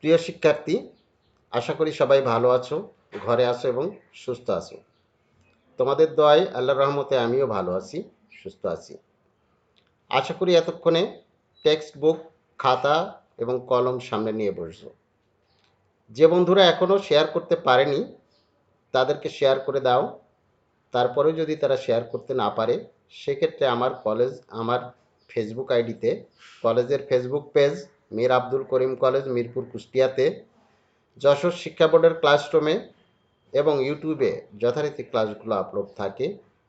প্রিয় শিক্ষার্থী, আশা করি সবাই ভালো আছো, ঘরে আছো এবং সুস্থ আছো। তোমাদের দোয়ায় আল্লাহর রহমতে আমিও ভালো আছি, সুস্থ আছি। আশা করি এতক্ষণে টেক্সট বুক, খাতা এবং কলম সামনে নিয়ে বসছো। যে বন্ধুরা এখনও শেয়ার করতে পারেনি তাদেরকে শেয়ার করে দাও। তারপরেও যদি তারা শেয়ার করতে না পারে, সেক্ষেত্রে আমার ফেসবুক আইডিতে, কলেজের Facebook page Mir Abdul Karim college, Mirpur, কুষ্টিয়াতে, যশোর শিক্ষা বোর্ডের ক্লাসরুমে এবং ইউটিউবে যথারীতি ক্লাসগুলো আপলোড থাকে।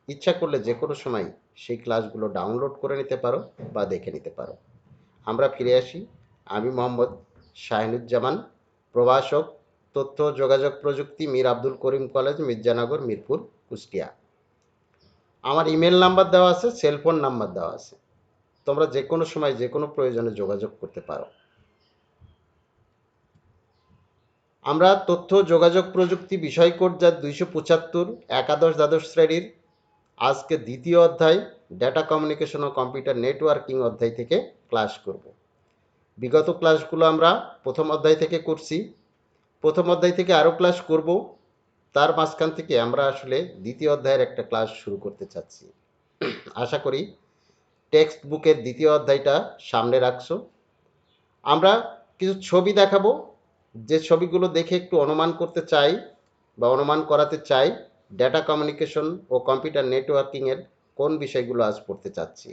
ইচ্ছা করলে যে কোনো সময় সেই ক্লাসগুলো ডাউনলোড করে নিতে পারো বা দেখে নিতে পারো। আমরা ফিরে আসি। আমি মোহাম্মদ শাহিনুজ্জামান, প্রভাষক, তথ্য যোগাযোগ প্রযুক্তি, মীর আব্দুল করিম কলেজ, মির্জানগর, মিরপুর, কুষ্টিয়া। আমার ইমেল নাম্বার দেওয়া আছে, সেলফোন নাম্বার দেওয়া আছে। তোমরা যে কোনো সময় যে কোনো প্রয়োজনে যোগাযোগ করতে পারো। আমরা তথ্য যোগাযোগ প্রযুক্তি বিষয় কোড যা 275, একাদশ দ্বাদশ শ্রেণীর আজকে দ্বিতীয় অধ্যায় ডেটা কমিউনিকেশন ও কম্পিউটার নেটওয়ার্কিং অধ্যায় থেকে ক্লাস করব। বিগত ক্লাসগুলো আমরা প্রথম অধ্যায় থেকে করছি, প্রথম অধ্যায় থেকে আরও ক্লাস করব। তার মাঝখান থেকে আমরা আসলে দ্বিতীয় অধ্যায়ের একটা ক্লাস শুরু করতে চাচ্ছি। আশা করি টেক্সট বুকের দ্বিতীয় অধ্যায়টা সামনে রাখছো। আমরা কিছু ছবি দেখাবো, যে ছবিগুলো দেখে একটু অনুমান করতে চাই বা অনুমান করাতে চাই ডেটা কমিউনিকেশন ও কম্পিউটার নেটওয়ার্কিংয়ের কোন বিষয়গুলো আজ পড়তে চাচ্ছি।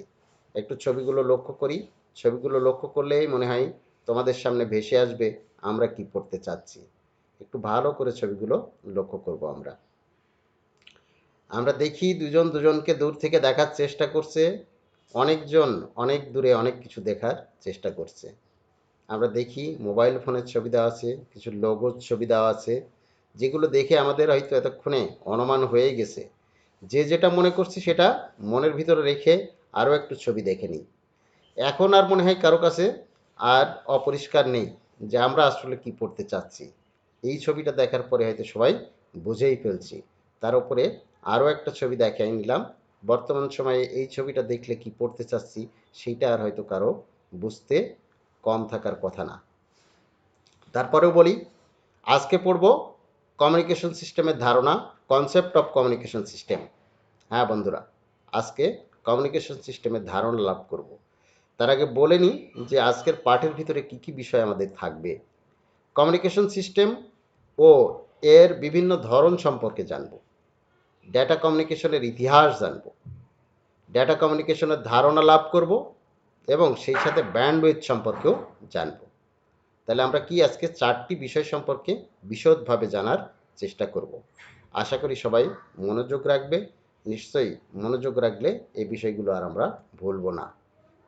একটু ছবিগুলো লক্ষ্য করি। ছবিগুলো লক্ষ্য করলেই মনে হয় তোমাদের সামনে ভেসে আসবে আমরা কি পড়তে চাচ্ছি। একটু ভালো করে ছবিগুলো লক্ষ্য করব। আমরা দেখি দুজন দুজনকে দূর থেকে দেখার চেষ্টা করছে, অনেকজন অনেক দূরে অনেক কিছু দেখার চেষ্টা করছে। আমরা দেখি মোবাইল ফোনের ছবি দেওয়া আছে, কিছু লোগোর ছবি দেওয়া আছে, যেগুলো দেখে আমাদের হয়তো এতক্ষণে অনুমান হয়ে গেছে। যে যেটা মনে করছি সেটা মনের ভিতরে রেখে আরও একটু ছবি দেখে নিই। এখন আর মনে হয় কারো কাছে আর অপরিষ্কার নেই যে আমরা আসলে কি পড়তে চাচ্ছি। এই ছবিটা দেখার পরে হয়তো সবাই বুঝেই ফেলছি। তার উপরে আরও একটা ছবি দেখাই নিলাম। বর্তমান সময়ে এই ছবিটা দেখলে কি পড়তে চাচ্ছি সেইটা আর হয়তো কারো বুঝতে কম থাকার কথা না। তারপরেও বলি, আজকে পড়ব কমিউনিকেশন সিস্টেমের ধারণা, কনসেপ্ট অফ কমিউনিকেশন সিস্টেম। হ্যাঁ বন্ধুরা, আজকে কমিউনিকেশন সিস্টেমের ধারণা লাভ করব। তার আগে বলে নিই যে আজকের পাঠের ভিতরে কি কি বিষয় আমাদের থাকবে। কমিউনিকেশন সিস্টেম ও এর বিভিন্ন ধরন সম্পর্কে জানব, ডেটা কমিউনিকেশনের ইতিহাস জানব, ডেটা কমিউনিকেশনের ধারণা লাভ করব এবং সেই সাথে ব্যান্ডউইথ সম্পর্কেও জানব। তাহলে আমরা কি আজকে 4টি বিষয় সম্পর্কে বিশদভাবে জানার চেষ্টা করব। আশা করি সবাই মনোযোগ রাখবে। নিশ্চয়ই মনোযোগ রাখলে এই বিষয়গুলো আর আমরা ভুলব না।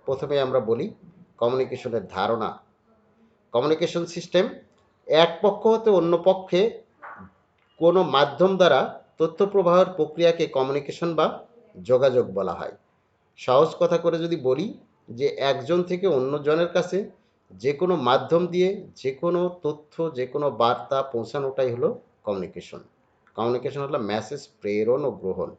প্রথমে আমরা বলি কমিউনিকেশনের ধারণা। কমিউনিকেশন সিস্টেম এক পক্ষ হতে অন্য পক্ষে কোনো মাধ্যম দ্বারা তথ্য প্রবাহের প্রক্রিয়াকে কমিউনিকেশন বা যোগাযোগ বলা হয়। সহজ কথা করে যদি বলি যে একজন থেকে অন্যজনের কাছে যে কোনো মাধ্যম দিয়ে যে কোনো তথ্য, যে কোনো বার্তা পৌঁছানোটাই হলো কমিউনিকেশন। কমিউনিকেশন হলো মেসেজ প্রেরণ ও গ্রহণ।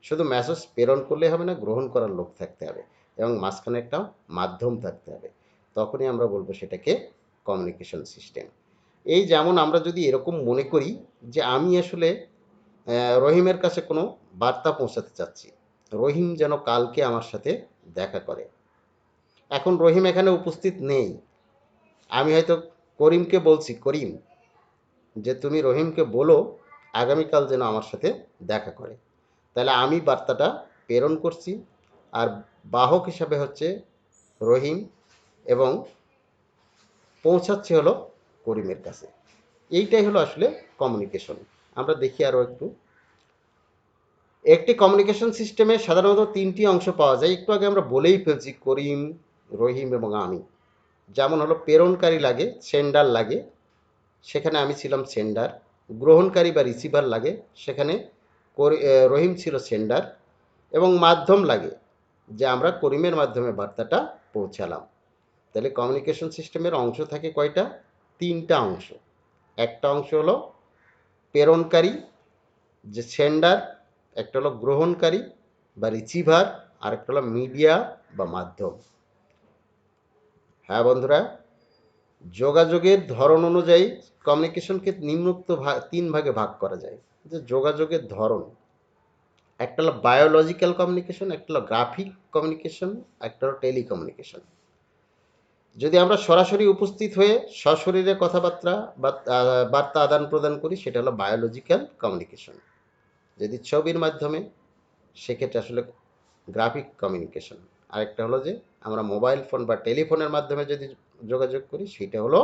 শুধু মেসেজ প্রেরণ করলে হবে না, গ্রহণ করার লোক থাকতে হবে এবং মাঝখানে একটা মাধ্যম থাকতে হবে। তখনই আমরা বলবো সেটাকে কমিউনিকেশন সিস্টেম। এই যেমন আমরা যদি এরকম মনে করি যে আমি আসলে রহিমের কাছে কোনো বার্তা পৌঁছাতে চাচ্ছি, রহিম যেন কালকে আমার সাথে দেখা করে। এখন রহিম এখানে উপস্থিত নেই, আমি হয়তো করিমকে বলছি, করিম যে তুমি রহিমকে বলো আগামীকাল যেন আমার সাথে দেখা করে। তাহলে আমি বার্তাটা প্রেরণ করছি আর বাহক হিসাবে হচ্ছে রহিম এবং পৌঁছাচ্ছে হলো করিমের কাছে। এইটাই হলো আসলে কমিউনিকেশন। আমরা দেখি আরও একটু। একটি কমিউনিকেশন সিস্টেমে সাধারণত 3টি অংশ পাওয়া যায়। একটু আগে আমরা বলেই ফেলছি করিম, রহিম এবং আমি। যেমন হলো প্রেরণকারী লাগে, সেন্ডার লাগে, সেখানে আমি ছিলাম সেন্ডার। গ্রহণকারী বা রিসিভার লাগে, সেখানে রহিম ছিল সেন্ডার। এবং মাধ্যম লাগে, যে আমরা করিমের মাধ্যমে বার্তাটা পৌঁছালাম। তাহলে কমিউনিকেশন সিস্টেমের অংশ থাকে কয়টা? 3টা অংশ। একটা অংশ হলো প্রেরণকারী, যে সেন্ডার, একটা হলো গ্রহণকারী বা রিসিভার, আর একটা হলো মিডিয়া বা মাধ্যম। হ্যাঁ বন্ধুরা, যোগাযোগের ধরন অনুযায়ী কমিউনিকেশনকে নিম্নোক্ত তিন ভাগে ভাগ করা যায়। যে যোগাযোগের ধরন, একটা হলো বায়োলজিক্যাল কমিউনিকেশন, একটা হলো গ্রাফিক কমিউনিকেশন, একটা হলো টেলিকমিউনিকেশন। যদি আমরা সরাসরি উপস্থিত হয়ে সশরীরে কথাবার্তা বা বার্তা আদান প্রদান করি, সেটা হলো বায়োলজিক্যাল কমিউনিকেশন। যদি ছবির মাধ্যমে, সেক্ষেত্রে আসলে গ্রাফিক কমিউনিকেশন। আরেকটা হলো যে আমরা মোবাইল ফোন বা টেলিফোনের মাধ্যমে যদি যোগাযোগ করি, সেটা হলো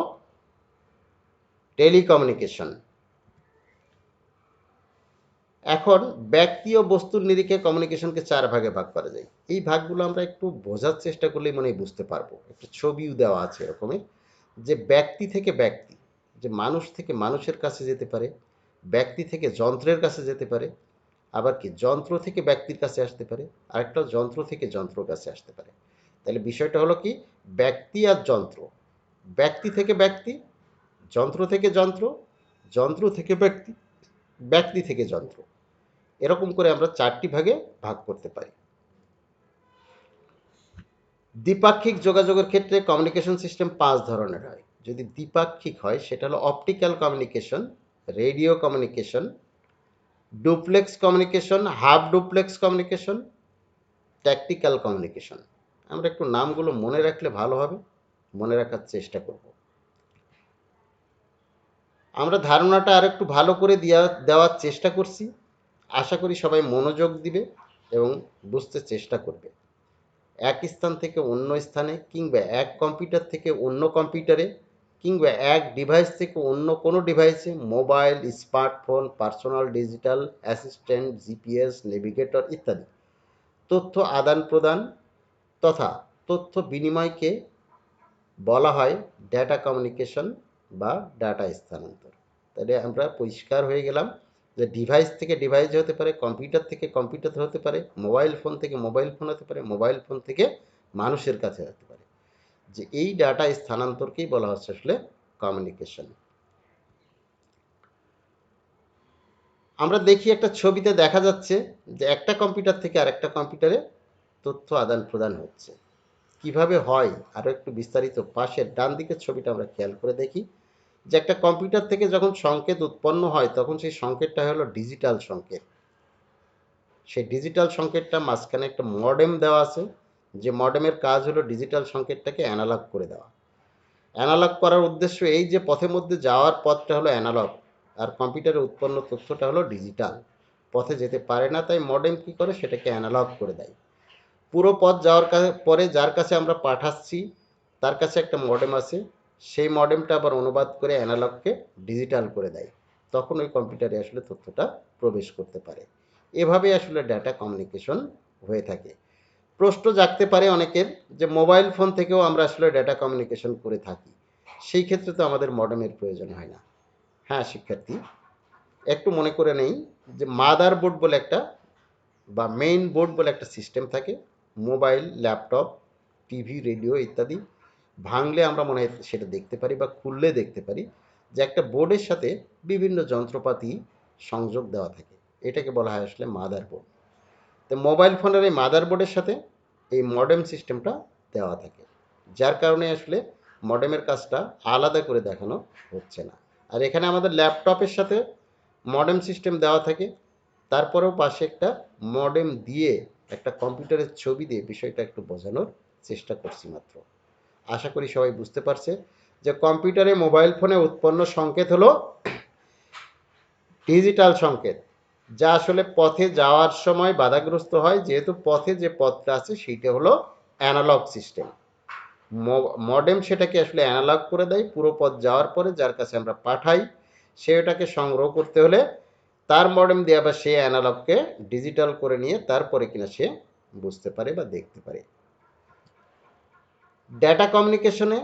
টেলিকমিউনিকেশন। এখন ব্যক্তি ও বস্তুর নিরিখে কমিউনিকেশনকে চার ভাগে ভাগ করা যায়। এই ভাগগুলো আমরা একটু বোঝার চেষ্টা করলেই মনে হয় বুঝতে পারবো। একটা ছবিও দেওয়া আছে এরকমই, যে ব্যক্তি থেকে ব্যক্তি, যে মানুষ থেকে মানুষের কাছে যেতে পারে, ব্যক্তি থেকে যন্ত্রের কাছে যেতে পারে, আবার কি যন্ত্র থেকে ব্যক্তির কাছে আসতে পারে, আরেকটা যন্ত্র থেকে যন্ত্রর কাছে আসতে পারে। তাহলে বিষয়টা হলো কি, ব্যক্তি আর যন্ত্র, ব্যক্তি থেকে ব্যক্তি, যন্ত্র থেকে যন্ত্র, যন্ত্র থেকে ব্যক্তি, ব্যক্তি থেকে যন্ত্র। এরকম করে আমরা চারটি ভাগে ভাগ করতে পারি। দ্বিপাক্ষিক যোগাযোগের ক্ষেত্রে কমিউনিকেশন সিস্টেম পাঁচ ধরনের হয়। যদি দ্বিপাক্ষিক হয়, সেটা হলো optical communication, radio communication, duplex communication, half duplex communication, tactical communication. আমরা একটু নামগুলো মনে রাখলে ভালো হবে, মনে রাখার চেষ্টা করব। আমরা ধারণাটা আর একটু ভালো করে দেওয়ার চেষ্টা করছি। আশা করি সবাই মনোযোগ দিবে এবং বুঝতে চেষ্টা করবে। এক স্থান থেকে অন্য স্থানে, কিংবা এক কম্পিউটার থেকে অন্য কম্পিউটারে, কিংবা এক ডিভাইস থেকে অন্য কোনো ডিভাইসে, mobile, smartphone, personal digital assistant, GPS, navigator ইত্যাদি তথ্য আদান প্রদান তথা তথ্য বিনিময়কে বলা হয় ডেটা কমিউনিকেশন বা ডাটা স্থানান্তর। তাহলে আমরা পরিষ্কার হয়ে গেলাম যে ডিভাইস থেকে ডিভাইস হতে পারে, কম্পিউটার থেকে কম্পিউটার হতে পারে, মোবাইল ফোন থেকে মোবাইল ফোন হতে পারে, মোবাইল ফোন থেকে মানুষের কাছে হতে পারে। যে এই ডাটা স্থানান্তরকেই বলা হচ্ছে আসলে কমিউনিকেশন। আমরা দেখি একটা ছবিতে দেখা যাচ্ছে যে একটা কম্পিউটার থেকে আরেকটা কম্পিউটারে তথ্য আদান প্রদান হচ্ছে। কিভাবে হয় আরও একটু বিস্তারিত পাশের ডান দিকের ছবিটা আমরা খেয়াল করে দেখি। যে একটা কম্পিউটার থেকে যখন সংকেত উৎপন্ন হয়, তখন সেই সংকেতটা হলো ডিজিটাল সংকেত। সেই ডিজিটাল সংকেতটা মাঝখানে একটা মডেম দেওয়া আছে, যে মডেমের কাজ হলো ডিজিটাল সংকেতটাকে অ্যানালগ করে দেওয়া। অ্যানালগ করার উদ্দেশ্য এই যে পথের মধ্যে যাওয়ার পথটা হলো অ্যানালগ, আর কম্পিউটারে উৎপন্ন তথ্যটা হলো ডিজিটাল, পথে যেতে পারে না, তাই মডেম কী করে, সেটাকে অ্যানালগ করে দেয়। পুরো পথ যাওয়ার পরে যার কাছে আমরা পাঠাচ্ছি, তার কাছে একটা মডেম আছে, সেই মডেমটা আবার অনুবাদ করে অ্যানালগকে ডিজিটাল করে দেয়। তখন ওই কম্পিউটারে আসলে তথ্যটা প্রবেশ করতে পারে। এভাবে আসলে ডাটা কমিউনিকেশন হয়ে থাকে। প্রশ্ন জাগতে পারে অনেকের, যে মোবাইল ফোন থেকেও আমরা আসলে ডাটা কমিউনিকেশন করে থাকি, সেই ক্ষেত্রে তো আমাদের মডেমের প্রয়োজন হয় না। হ্যাঁ শিক্ষার্থী, একটু মনে করে নেই যে মাদার বোর্ড বলে একটা বা মেইন বোর্ড বলে একটা সিস্টেম থাকে। মোবাইল, ল্যাপটপ, টিভি, রেডিও ইত্যাদি ভাঙলে আমরা মনে হয় সেটা দেখতে পারি বা খুললে দেখতে পারি যে একটা বোর্ডের সাথে বিভিন্ন যন্ত্রপাতি সংযোগ দেওয়া থাকে। এটাকে বলা হয় আসলে মাদার বোর্ড। তো মোবাইল ফোনের এই মাদার বোর্ডের সাথে এই মডেম সিস্টেমটা দেওয়া থাকে, যার কারণে আসলে মডেমের কাজটা আলাদা করে দেখানো হচ্ছে না। আর এখানে আমাদের ল্যাপটপের সাথে মডেম সিস্টেম দেওয়া থাকে, তারপরেও পাশে একটা মডেম দিয়ে একটা কম্পিউটারের ছবি দিয়ে বিষয়টা একটু বোঝানোর চেষ্টা করছি মাত্র। আশা করি সবাই বুঝতে পারছে যে কম্পিউটারে, মোবাইল ফোনে উৎপন্ন সংকেত হলো ডিজিটাল সংকেত, যা আসলে পথে যাওয়ার সময় বাধাগ্রস্ত হয়, যেহেতু পথে যে পথটা আছে সেইটা হলো অ্যানালগ সিস্টেম। মডেম সেটাকে আসলে অ্যানালগ করে দেয়, পুরো পথ যাওয়ার পরে যার কাছে আমরা পাঠাই, সে ওটাকে সংগ্রহ করতে হলে তার মডেম দিয়ে আবার সে অ্যানালগকে ডিজিটাল করে নিয়ে তারপরে কিনা সে বুঝতে পারে বা দেখতে পারে। ডেটা কমিউনিকেশনে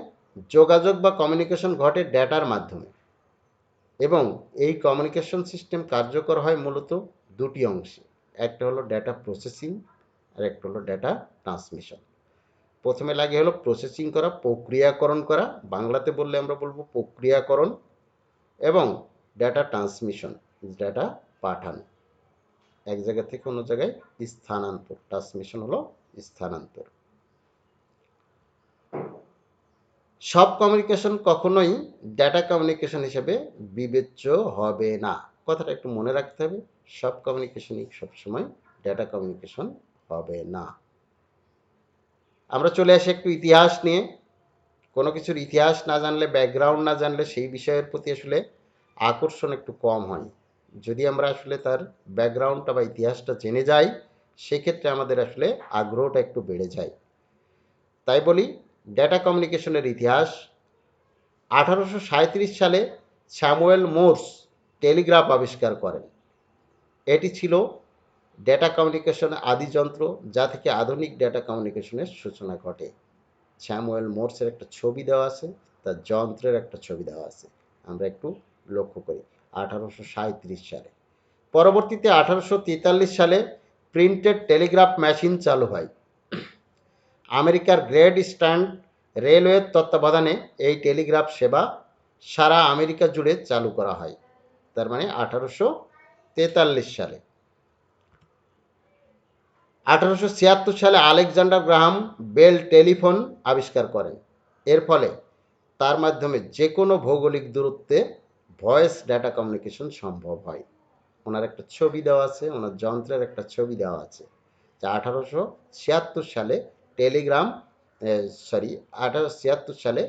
যোগাযোগ বা কমিউনিকেশন ঘটে ডেটার মাধ্যমে, এবং এই কমিউনিকেশন সিস্টেম কার্যকর হয় মূলত দুটি অংশে। একটা হলো ডেটা প্রসেসিং, আর একটা হলো ডেটা ট্রান্সমিশন। প্রথমে লাগে হলো প্রসেসিং করা, প্রক্রিয়াকরণ করা, বাংলাতে বললে আমরা বলবো প্রক্রিয়াকরণ, এবং ডেটা ট্রান্সমিশন, ডেটা পাঠানো, এক জায়গা থেকে অন্য জায়গায় স্থানান্তর। ট্রান্সমিশন হলো স্থানান্তর। সব কমিউনিকেশন কখনোই ডেটা কমিউনিকেশন হিসেবে বিবেচ্য হবে না। কথাটা একটু মনে রাখতে হবে, সব কমিউনিকেশনই সবসময় ডেটা কমিউনিকেশন হবে না। আমরা চলে আসি একটু ইতিহাস নিয়ে। কোনো কিছুর ইতিহাস না জানলে, ব্যাকগ্রাউন্ড না জানলে সেই বিষয়ের প্রতি আসলে আকর্ষণ একটু কম হয়। যদি আমরা আসলে তার ব্যাকগ্রাউন্ডটা বা ইতিহাসটা জেনে যাই, সেক্ষেত্রে আমাদের আসলে আগ্রহটা একটু বেড়ে যায়। তাই বলি, ডেটা কমিউনিকেশনের ইতিহাস। 1837 সালে স্যামুয়েল মোর্স টেলিগ্রাফ আবিষ্কার করেন। এটি ছিল ডেটা কমিউনিকেশনের আদি যন্ত্র, যা থেকে আধুনিক ডেটা কমিউনিকেশনের সূচনা ঘটে। স্যামুয়েল মোর্সের একটা ছবি দেওয়া আছে, তার যন্ত্রের একটা ছবি দেওয়া আছে, আমরা একটু লক্ষ্য করি। 1837 সালে। পরবর্তীতে 1843 সালে প্রিন্টেড টেলিগ্রাফ মেশিন চালু হয়। আমেরিকার গ্রেট ইস্টার্ন রেলওয়ের তত্ত্বাবধানে এই টেলিগ্রাফ সেবা সারা আমেরিকা জুড়ে চালু করা হয়। তার মানে 1843 সালে। 1876 সালে আলেকজান্ডার গ্রাহাম বেল টেলিফোন আবিষ্কার করেন। এর ফলে তার মাধ্যমে যে কোনো ভৌগোলিক দূরত্বে ভয়েস ডেটা কমিউনিকেশন সম্ভব হয়। ওনার একটা ছবি দেওয়া আছে, ওনার যন্ত্রের একটা ছবি দেওয়া আছে, যা 1876 সালে টেলিগ্রাম সরি 1876 সালে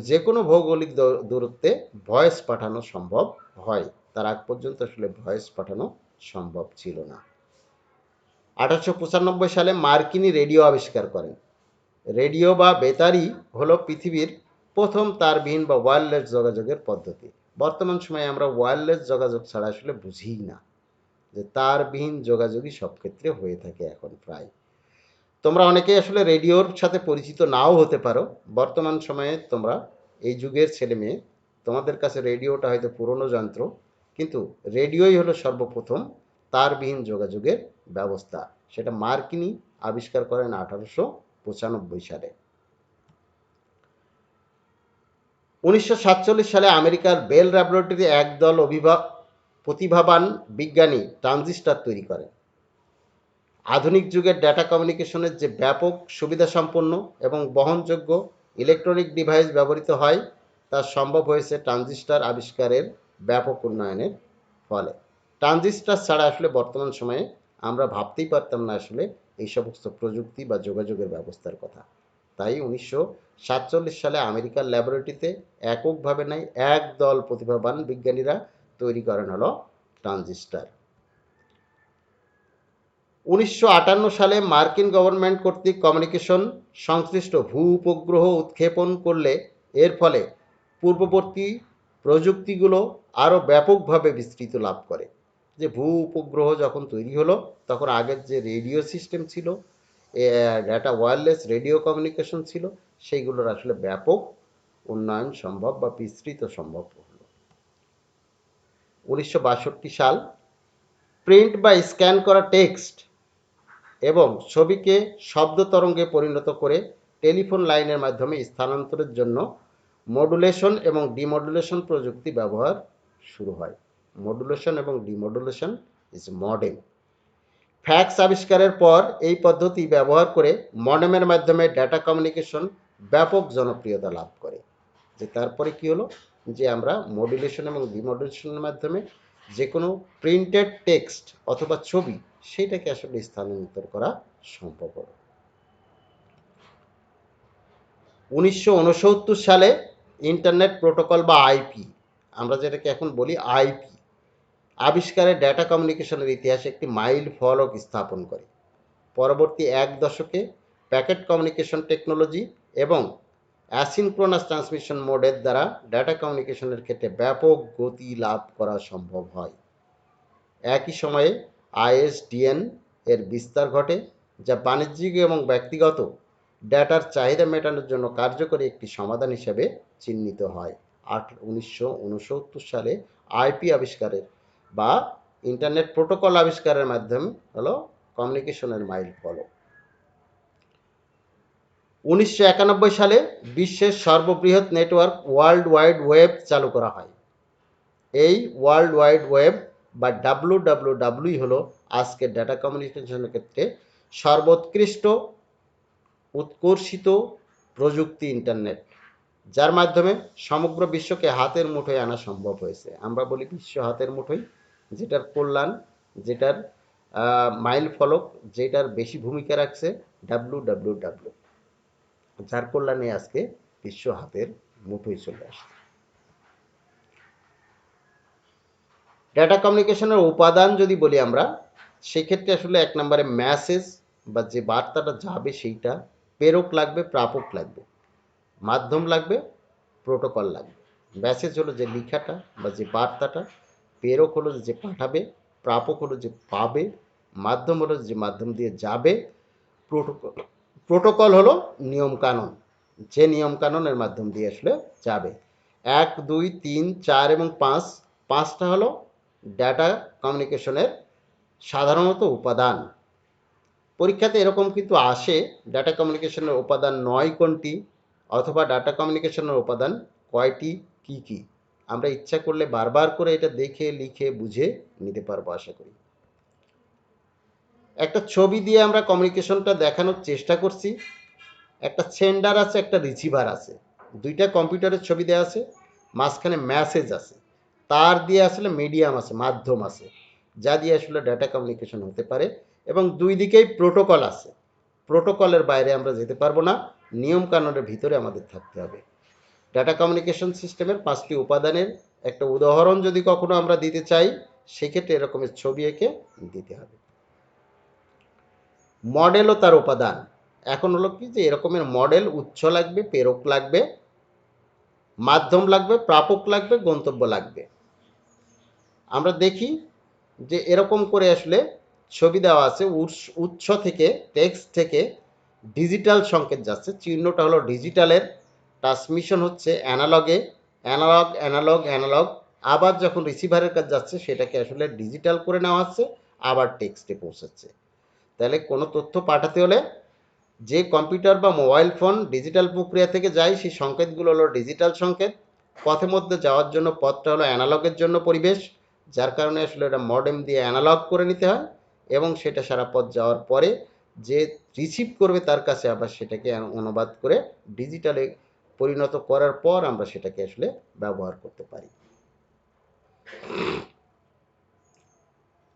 যে কোনো ভৌগোলিক দূরত্বে ভয়েস পাঠানো সম্ভব হয়। তার আগ পর্যন্ত আসলে ভয়েস পাঠানো সম্ভব ছিল না। 1895 সালে মার্কিনী রেডিও আবিষ্কার করেন। রেডিও বা বেতারি হলো পৃথিবীর প্রথম তারবিহীন বা ওয়্যারলেস যোগাযোগের পদ্ধতি। বর্তমান সময়ে আমরা ওয়্যারলেস যোগাযোগ ছাড়া আসলে বুঝিই না, যে তারবিহীন যোগাযোগই সব ক্ষেত্রে হয়ে থাকে এখন প্রায়। তোমরা অনেকেই আসলে রেডিওর সাথে পরিচিত নাও হতে পারো। বর্তমান সময়ে তোমরা এই যুগের ছেলে মেয়ে, তোমাদের কাছে রেডিওটা হয়তো পুরনো যন্ত্র, কিন্তু রেডিওই হলো সর্বপ্রথম তারবিহীন যোগাযোগের ব্যবস্থা। সেটা মার্কিনী আবিষ্কার করেন 1895 সালে। 1947 সালে আমেরিকার বেল ল্যাবরেটরি একদল প্রতিভাবান বিজ্ঞানী ট্রানজিস্টর তৈরি করেন। আধুনিক যুগের ডেটা কমিউনিকেশনের যে ব্যাপক সুবিধাসম্পন্ন এবং বহনযোগ্য ইলেকট্রনিক ডিভাইস ব্যবহৃত হয়, তা সম্ভব হয়েছে ট্রানজিস্টর আবিষ্কারের ব্যাপক উন্নয়নের ফলে। ট্রানজিস্টর ছাড়া আসলে বর্তমান সময়ে আমরা ভাবতেই পারতাম না আসলে এই সমস্ত প্রযুক্তি বা যোগাযোগের ব্যবস্থার কথা। তাই 1947 সালে আমেরিকার ল্যাবরেটরিতে এককভাবে নয়, একদল প্রতিভাবান বিজ্ঞানীরা তৈরি করেন হলো ট্রানজিস্টর। 1958 সালে মার্কিন গভর্নমেন্ট কর্তৃক কমিউনিকেশন সংশ্লিষ্ট ভূ উপগ্রহ উৎক্ষেপণ করলে এর ফলে পূর্ববর্তী প্রযুক্তিগুলো আরও ব্যাপকভাবে বিস্তৃত লাভ করে। যে ভূ উপগ্রহ যখন তৈরি হলো, তখন আগের যে রেডিও সিস্টেম ছিল, ডেটা ওয়্যারলেস রেডিও কমিউনিকেশন ছিল, সেইগুলোর আসলে ব্যাপক উন্নয়ন সম্ভব বা বিস্তৃত সম্ভব হলো। 1962 সাল প্রিন্ট বা স্ক্যান করা টেক্সট এবং ছবিকে শব্দ তরঙ্গে পরিণত করে টেলিফোন লাইনের মাধ্যমে স্থানান্তরের জন্য মডুলেশন এবং ডিমডুলেশন প্রযুক্তি ব্যবহার শুরু হয়। মডুলেশন এবং ডিমডুলেশন ইজ মডেম। ফ্যাক্স আবিষ্কারের পর এই পদ্ধতি ব্যবহার করে মডেমের মাধ্যমে ডেটা কমিউনিকেশন ব্যাপক জনপ্রিয়তা লাভ করে। যে তারপরে কি হলো, যে আমরা মডুলেশন এবং ডিমডুলেশনের মাধ্যমে যে কোনো প্রিন্টেড টেক্সট অথবা ছবি, সেইটাকে আসলে স্থানান্তর করা সম্ভব হলো। 1969 সালে ইন্টারনেট প্রোটোকল বা আইপি, আমরা যেটাকে এখন বলি আইপি, আবিষ্কারে ডেটা কমিউনিকেশনের ইতিহাসে একটি মাইল ফলক স্থাপন করে। পরবর্তী এক দশকে প্যাকেট কমিউনিকেশন টেকনোলজি এবং অ্যাসিনক্রোনাস ট্রান্সমিশন মোডের দ্বারা ডেটা কমিউনিকেশনের ক্ষেত্রে ব্যাপক গতি লাভ করা সম্ভব হয়। একই সময়ে আইএসডিএন এর বিস্তার ঘটে, যা বাণিজ্যিক এবং ব্যক্তিগত ডেটার চাহিদা মেটানোর জন্য কার্যকরী একটি সমাধান হিসেবে চিহ্নিত হয়। 1969 সালে আইপি আবিষ্কারের বা ইন্টারনেট প্রোটোকল আবিষ্কারের মাধ্যমে হলো কমিউনিকেশনের মাইল ফলক। 1991 সালে বিশ্বের সর্ববৃহৎ নেটওয়ার্ক ওয়ার্ল্ড ওয়াইড ওয়েব চালু করা হয়। এই ওয়ার্ল্ড ওয়াইড ওয়েব বা WWW হলো আজকের ডেটা কমিউনিকেশনের ক্ষেত্রে সর্বোৎকৃষ্ট উৎকর্ষিত প্রযুক্তি ইন্টারনেট। যার মাধ্যমে সমগ্র বিশ্বকে হাতের মুঠোয় আনা সম্ভব হয়েছে। আমরা বলি বিশ্ব হাতের মুঠোয়, যেটার কল্যাণ, যেটার মাইল ফলক, যেটার বেশি ভূমিকা রাখছে WWW, যার কল্যাণে আজকে বিশ্ব হাতের মুঠোয় চলে আসছে। ডেটা কমিউনিকেশনের উপাদান যদি বলি আমরা, সেক্ষেত্রে আসলে এক নম্বরে মেসেজ বা যে বার্তাটা যাবে সেইটা, প্রেরক লাগবে, প্রাপক লাগবে, মাধ্যম লাগবে, প্রোটোকল লাগবে। মেসেজ হলো যে লেখাটা বা যে বার্তাটা, প্রেরক হলো যে পাঠাবে, প্রাপক হলো যে পাবে, মাধ্যম হলো যে মাধ্যম দিয়ে যাবে, প্রোটোকল প্রোটোকল হলো নিয়মকানুন, যে নিয়মকানুনের মাধ্যম দিয়ে আসলে যাবে। 1, 2, 3, 4 এবং 5, পাঁচটা হলো ডাটা কমিউনিকেশনের সাধারণত উপাদান। পরীক্ষাতে এরকম কিন্তু আসে, ডাটা কমিউনিকেশনের উপাদান 9 কোনটি, অথবা ডাটা কমিউনিকেশনের উপাদান কয়টি, কি কি। আমরা ইচ্ছা করলে বারবার করে এটা দেখে লিখে বুঝে নিতে পারবো আশা করি। একটা ছবি দিয়ে আমরা কমিউনিকেশনটা দেখানোর চেষ্টা করছি। একটা সেন্ডার আছে, একটা রিসিভার আছে, দুইটা কম্পিউটারের ছবি দেওয়া আছে, মাঝখানে মেসেজ আছে, তার দিয়ে আসলে মিডিয়াম আছে, মাধ্যম আছে, যা দিয়ে আসলে ডাটা কমিউনিকেশন হতে পারে। এবং দুই দিকেই প্রোটোকল আছে, প্রোটোকলের বাইরে আমরা যেতে পারবো না, নিয়ম কানুনের ভিতরে আমাদের থাকতে হবে। ডাটা কমিউনিকেশন সিস্টেমের 5টি উপাদানের একটা উদাহরণ যদি কখনো আমরা দিতে চাই, সেক্ষেত্রে এরকমের ছবি এঁকে দিতে হবে। মডেল ও তার উপাদান, এখন হলো কি যে এরকমের মডেল, উৎস লাগবে, প্রেরক লাগবে, মাধ্যম লাগবে, প্রাপক লাগবে, গন্তব্য লাগবে। আমরা দেখি যে এরকম করে আসলে ছবি দেওয়া আছে, উৎস থেকে, টেক্সট থেকে ডিজিটাল সংকেত যাচ্ছে, চিহ্নটা হলো ডিজিটালের, ট্রান্সমিশন হচ্ছে অ্যানালগে, অ্যানালগ অ্যানালগ অ্যানালগ, আবার যখন রিসিভারের কাছে যাচ্ছে সেটাকে আসলে ডিজিটাল করে নেওয়া হচ্ছে, আবার টেক্সটে পৌঁছাচ্ছে। তাহলে কোনো তথ্য পাঠাতে হলে যে কম্পিউটার বা মোবাইল ফোন ডিজিটাল প্রক্রিয়া থেকে যায়, সেই সংকেতগুলো হলো ডিজিটাল সংকেত। পথের মধ্যে যাওয়ার জন্য পথটা হলো অ্যানালগের জন্য পরিবেশ, যার কারণে আসলে এটা মডেম দিয়ে অ্যানালগ করে নিতে হয়, এবং সেটা সারা পথ যাওয়ার পরে যে রিসিভ করবে তার কাছে আবার সেটাকে অনুবাদ করে ডিজিটালে পরিণত করার পর আমরা সেটাকে আসলে ব্যবহার করতে পারি।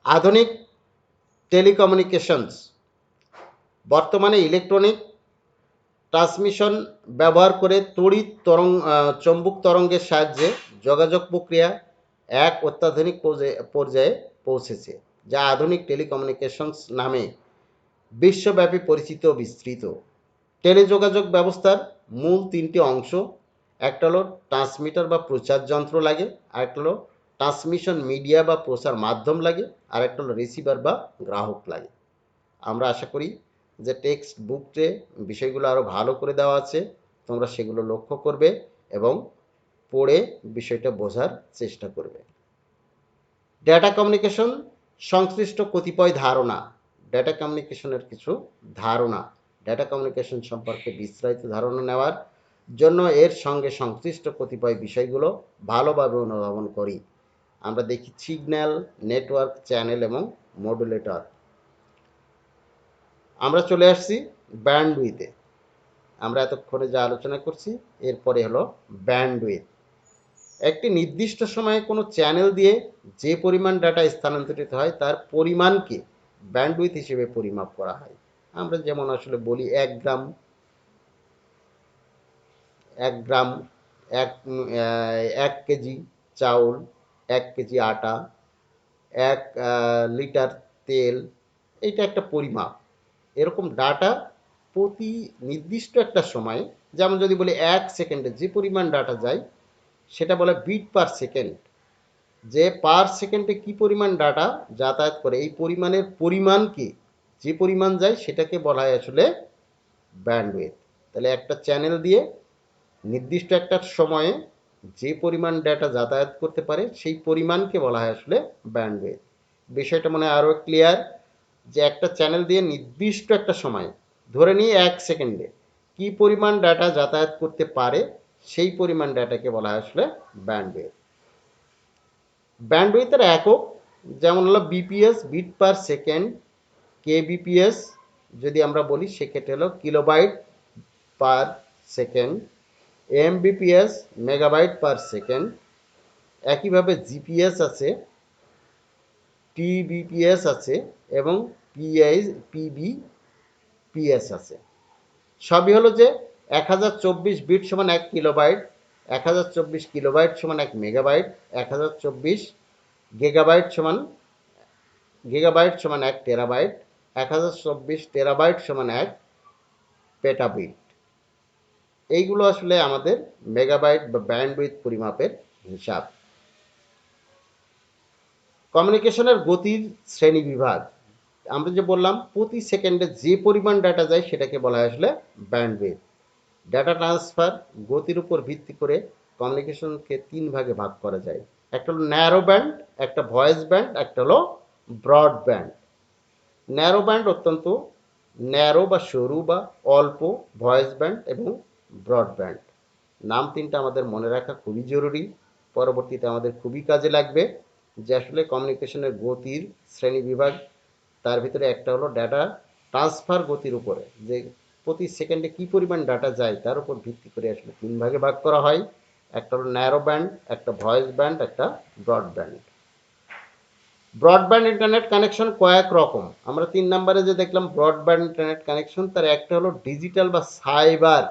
আধুনিক টেলিকমিউনিকেশনস, বর্তমানে ইলেকট্রনিক ট্রান্সমিশন ব্যবহার করে তড়িৎ চৌম্বক তরঙ্গের সাহায্যে যোগাযোগ প্রক্রিয়া এক অত্যাধুনিক পর্যায়ে পৌঁছেছে, যা আধুনিক টেলিকমিউনিকেশনস নামে বিশ্বব্যাপী পরিচিত ও বিস্তৃত। টেলিযোগাযোগ ব্যবস্থার মূল 3টি অংশ, একটা হলো ট্রান্সমিটার বা প্রচার যন্ত্র লাগে, আরেকটা হলো ট্রান্সমিশন মিডিয়া বা প্রচার মাধ্যম লাগে, আর একটা হলো রিসিভার বা গ্রাহক লাগে। আমরা আশা করি যে টেক্সট বুকতে বিষয়গুলো আরও ভালো করে দেওয়া আছে, তোমরা সেগুলো লক্ষ্য করবে এবং পড়ে বিষয়টা বোঝার চেষ্টা করবে। ডেটা কমিউনিকেশন সংশ্লিষ্ট কতিপয় ধারণা, ডেটা কমিউনিকেশনের কিছু ধারণা, ডেটা কমিউনিকেশন সম্পর্কে বিস্তারিত ধারণা নেওয়ার জন্য এর সঙ্গে সংশ্লিষ্ট কতিপয় বিষয়গুলো ভালোভাবে অনুধাবন করি। আমরা দেখি সিগন্যাল, নেটওয়ার্ক, চ্যানেল এবং মডুলেটর। আমরা চলে আসছি ব্যান্ডউইথে। আমরা এতক্ষণে যা আলোচনা করছি এরপরে হলো ব্যান্ডউইথ। একটি নির্দিষ্ট সময়ে কোনো চ্যানেল দিয়ে যে পরিমাণ ডাটা স্থানান্তরিত হয় তার পরিমাণকে ব্যান্ডউইথ হিসেবে পরিমাপ করা হয়। আমরা যেমন আসলে বলি 1 গ্রাম, 1 গ্রাম, 1 কেজি চাউল, 1 কেজি আটা, 1 লিটার তেল, এইটা একটা পরিমাপ। এরকম ডাটা প্রতি নির্দিষ্ট একটা সময়ে, যেমন যদি বলি 1 সেকেন্ডে যে পরিমাণ ডাটা যায় সেটা বলে বিট পার সেকেন্ড, যে পার সেকেন্ডে কি পরিমাণ ডাটা যাতায়াত করে, এই পরিমাণের পরিমাণকে, যে পরিমাণ যায় সেটাকে বলা হয় আসলে ব্যান্ডউইথ। তাহলে একটা চ্যানেল দিয়ে নির্দিষ্ট একটা সময়ে যে পরিমাণ ডাটা যাতায়াত করতে পারে সেই পরিমাণকে বলা হয় আসলে ব্যান্ডউইথ। বিষয়টা মনে হয় আরও ক্লিয়ার, যে একটা চ্যানেল দিয়ে নির্দিষ্ট একটা সময়, ধরে নিই 1 সেকেন্ডে কি পরিমাণ ডাটা যাতায়াত করতে পারে, সেই পরিমাণ ডাটাকে বলা হয় আসলে ব্যান্ডউইথ। ব্যান্ডউইথের একক যেমন হলো BPS, bit per second, KBPS যদি আমরা বলি সেক্ষেত্রে হলো kilobyte per second, MBPS megabyte per second. একইভাবে জিপিএস আছে, টিবিপিএস আছে এবং পিবিপিএস আছে। সবই হলো যে 1024 বিট সমান 1 কিলোবাইট, 1024 কিলোবাইট সমান 1 মেগাবাইট, 1024 গিগাবাইট সমান 1 টেরাবাইট, 1024 টেরাবাইট সমান 1 পেটাবিট। এইগুলো আসলে আমাদের মেগাবাইট বা ব্যান্ডউইথ পরিমাপের হিসাব। কমিউনিকেশনের গতির শ্রেণী বিভাগ, আমরা যে বললাম প্রতি সেকেন্ডে যে পরিমাণ ডাটা যায় সেটাকে বলা হয় আসলে ব্যান্ডউইথ। ডাটা ট্রান্সফার গতির উপর ভিত্তি করে কমিউনিকেশনকে 3 ভাগে ভাগ করা যায়। একটা হলো ন্যারো ব্যান্ড, একটা ভয়েস ব্যান্ড, একটা হলো ব্রড ব্যান্ড। ন্যারো ব্যান্ড অত্যন্ত ন্যারো বা সরু বা অল্প, ভয়েস ব্যান্ড এবং ব্রড ব্যান্ড। নাম তিনটা আমাদের মনে রাখা খুবই জরুরি, পরবর্তীতে আমাদের খুবই কাজে লাগবে। যে আসলে কমিউনিকেশনের গতির শ্রেণী বিভাগ, তার ভিতরে একটা হলো ডাটা ট্রান্সফার গতির উপরে, যে প্রতি সেকেন্ডে কী পরিমাণ ডাটা যায় তার উপর ভিত্তি করে আসলে 3 ভাগে ভাগ করা হয়। একটা হলো ন্যারো ব্যান্ড, একটা ভয়েস ব্যান্ড, একটা broad band. Broadband internet connection কয়েক রকম। আমরা 3 নম্বরে যে দেখলাম ব্রডব্যান্ড ইন্টারনেট কানেকশন, তার একটা হলো ডিজিটাল বা cyber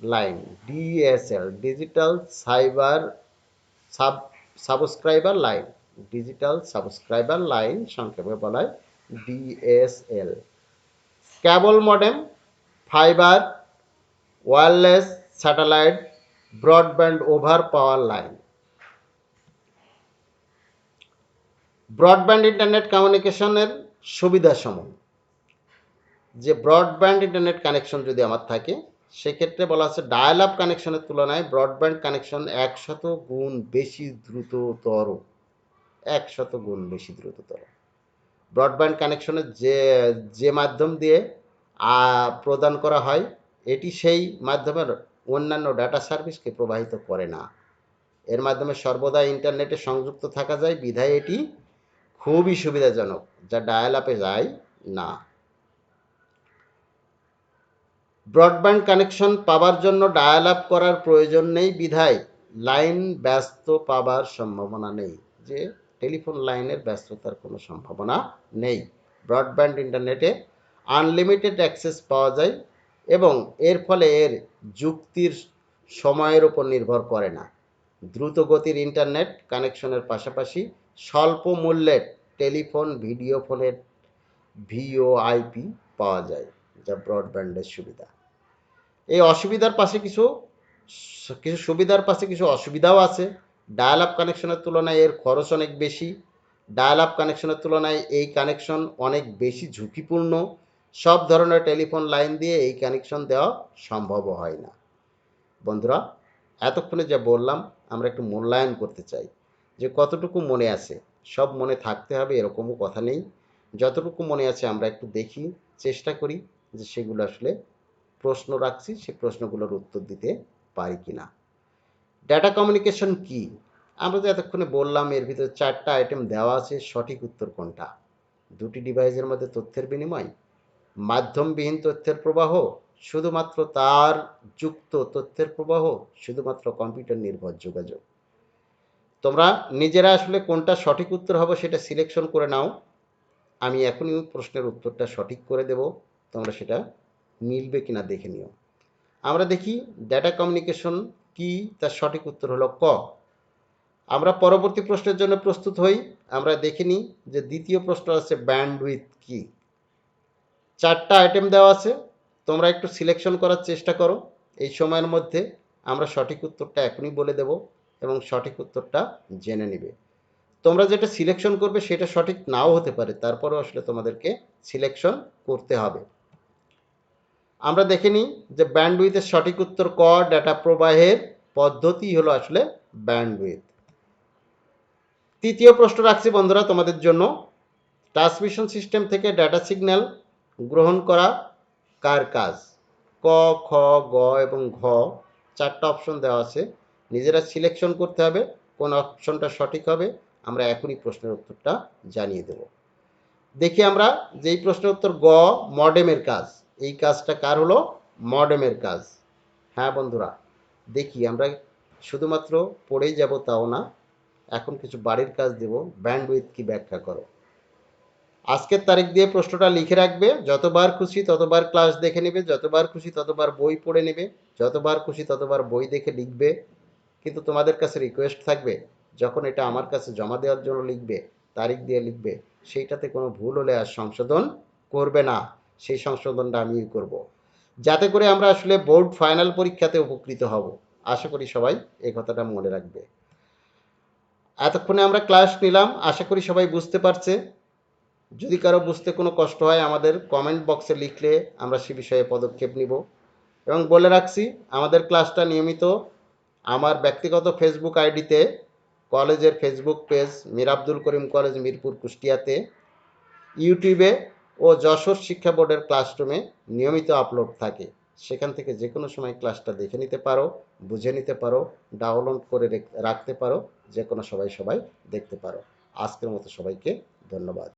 line, DSL, digital cyber subscriber line, digital subscriber line সংক্ষেপে বলা হয় DSL. Cable modem, fibre, wireless, satellite, broadband over power line. Broadband internet কমিউনিকেশনের সুবিধাসমূহ, যে ব্রডব্যান্ড ইন্টারনেট কানেকশন যদি আমার থাকে সেক্ষেত্রে বলা আছে ডায়াল আপ কানেকশনের তুলনায় ব্রডব্যান্ড কানেকশন 100 গুণ বেশি দ্রুততর, 100 গুণ বেশি দ্রুততর। ব্রডব্যান্ড কানেকশনের যে মাধ্যম দিয়ে প্রদান করা হয় এটি সেই মাধ্যমের অন্যান্য ডাটা সার্ভিসকে প্রবাহিত করে না। এর মাধ্যমে সর্বদা ইন্টারনেটে সংযুক্ত থাকা যায় বিধায় এটি খুবই সুবিধাজনক, যা ডায়াল আপে যায় না। ব্রডব্যান্ড কানেকশন পাবার জন্য ডায়াল আপ করার প্রয়োজন নেই বিধায় লাইন ব্যস্ত পাবার সম্ভাবনা নেই, যে টেলিফোন লাইনের ব্যস্ততার কোনো সম্ভাবনা নেই। ব্রডব্যান্ড ইন্টারনেটে আনলিমিটেড অ্যাক্সেস পাওয়া যায় এবং এর ফলে এর যুক্তির সময়ের উপর নির্ভর করে না। দ্রুত গতির ইন্টারনেট কানেকশনের পাশাপাশি স্বল্প মূল্যের টেলিফোন ভিডিও ফোনের ভিওআইপি পাওয়া যায়, যা ব্রডব্যান্ডের সুবিধা। এই অসুবিধার পাশে কিছু সুবিধার পাশে কিছু অসুবিধাও আছে। ডায়াল আপ কানেকশনের তুলনায় এর খরচ অনেক বেশি। ডায়াল আপ কানেকশনের তুলনায় এই কানেকশন অনেক বেশি ঝুঁকিপূর্ণ। সব ধরনের টেলিফোন লাইন দিয়ে এই কানেকশন দেওয়া সম্ভব হয় না। বন্ধুরা, এতক্ষণে যা বললাম আমরা একটু মূল্যায়ন করতে চাই, যে কতটুকু মনে আছে। সব মনে থাকতে হবে এরকমও কথা নেই, যতটুকু মনে আছে আমরা একটু দেখি, চেষ্টা করি যে সেগুলো আসলে প্রশ্ন রাখছি সেই প্রশ্নগুলোর উত্তর দিতে পারি কিনা। ডাটা কমিউনিকেশন কি? আমরা তো এতক্ষণে বললাম এর ভিতরে 4টা আইটেম দেওয়া আছে, সঠিক উত্তর কোনটা? দুটি ডিভাইসের মধ্যে তথ্যের বিনিময়, মাধ্যমবিহীন তথ্যের প্রবাহ, শুধুমাত্র তার যুক্ত তথ্যের প্রবাহ, শুধুমাত্র কম্পিউটার নির্ভর যোগাযোগ। তোমরা নিজেরা আসলে কোনটা সঠিক উত্তর হবে সেটা সিলেকশন করে নাও। আমি এখনই প্রশ্নের উত্তরটা সঠিক করে দেব, তোমরা সেটা মিলবে কিনা দেখে নিও। আমরা দেখি ডেটা কমিউনিকেশন কি, তার সঠিক উত্তর হলো ক। আমরা পরবর্তী প্রশ্নের জন্য প্রস্তুত হই। আমরা দেখে নিই যে দ্বিতীয় প্রশ্ন আছে ব্যান্ডউইথ কি। 4টা আইটেম দেওয়া আছে, তোমরা একটু সিলেকশন করার চেষ্টা করো এই সময়ের মধ্যে। আমরা সঠিক উত্তরটা এখনই বলে দেব এবং সঠিক উত্তরটা জেনে নিবে। তোমরা যেটা সিলেকশন করবে সেটা সঠিক নাও হতে পারে, তারপরেও আসলে তোমাদেরকে সিলেকশন করতে হবে। আমরা দেখে নিই যে ব্যান্ডউইথের সঠিক উত্তর ক, ডাটা প্রবাহের পদ্ধতি হলো আসলে ব্যান্ডউইথ। তৃতীয় প্রশ্ন রাখছি বন্ধুরা তোমাদের জন্য, ট্রান্সমিশন সিস্টেম থেকে ডাটা সিগন্যাল গ্রহণ করা কার কাজ? ক, খ, গ এবং ঘ 4টা অপশন দেওয়া আছে, নিজেরা সিলেকশন করতে হবে কোন অপশনটা সঠিক হবে। আমরা এখনই প্রশ্নের উত্তরটা জানিয়ে দেব। দেখি আমরা যেই প্রশ্নের উত্তর গ, মডেমের কাজ। এই কাজটা কার হলো? মডেমের কাজ। হ্যাঁ বন্ধুরা, দেখি আমরা শুধুমাত্র পড়েই যাব তাও না, এখন কিছু বাড়ির কাজ দেব। ব্যান্ডউইথ কি ব্যাখ্যা করো। আজকের তারিখ দিয়ে প্রশ্নটা লিখে রাখবে, যতবার খুশি ততবার ক্লাস দেখে নেবে, যতবার খুশি ততবার বই পড়ে নেবে, যতবার খুশি ততবার বই দেখে লিখবে। কিন্তু তোমাদের কাছে রিকোয়েস্ট থাকবে, যখন এটা আমার কাছে জমা দেওয়ার জন্য লিখবে, তারিখ দিয়ে লিখবে, সেইটাতে কোনো ভুল হলে আর সংশোধন করবে না। সেই সংশোধনটা আমিই করব, যাতে করে আমরা আসলে বোর্ড ফাইনাল পরীক্ষাতে উপকৃত হব। আশা করি সবাই এই কথাটা মনে রাখবে। এতক্ষণে আমরা ক্লাস নিলাম, আশা করি সবাই বুঝতে পারছে। যদি কারো বুঝতে কোনো কষ্ট হয় আমাদের কমেন্ট বক্সে লিখলে আমরা সে বিষয়ে পদক্ষেপ নিব। এবং বলে রাখছি, আমাদের ক্লাসটা নিয়মিত আমার ব্যক্তিগত ফেসবুক আইডিতে, কলেজের Facebook page Mir Abdul Karim college Mirpur কুষ্টিয়াতে, ইউটিউবে ও যশোর শিক্ষা বোর্ডের ক্লাসরুমে নিয়মিত আপলোড থাকে। সেখান থেকে যে কোনো সময় ক্লাসটা দেখে নিতে পারো, বুঝে নিতে পারো, ডাউনলোড করে রাখতে পারো, যে কোনো সবাই দেখতে পারো। আজকের মতো সবাইকে ধন্যবাদ।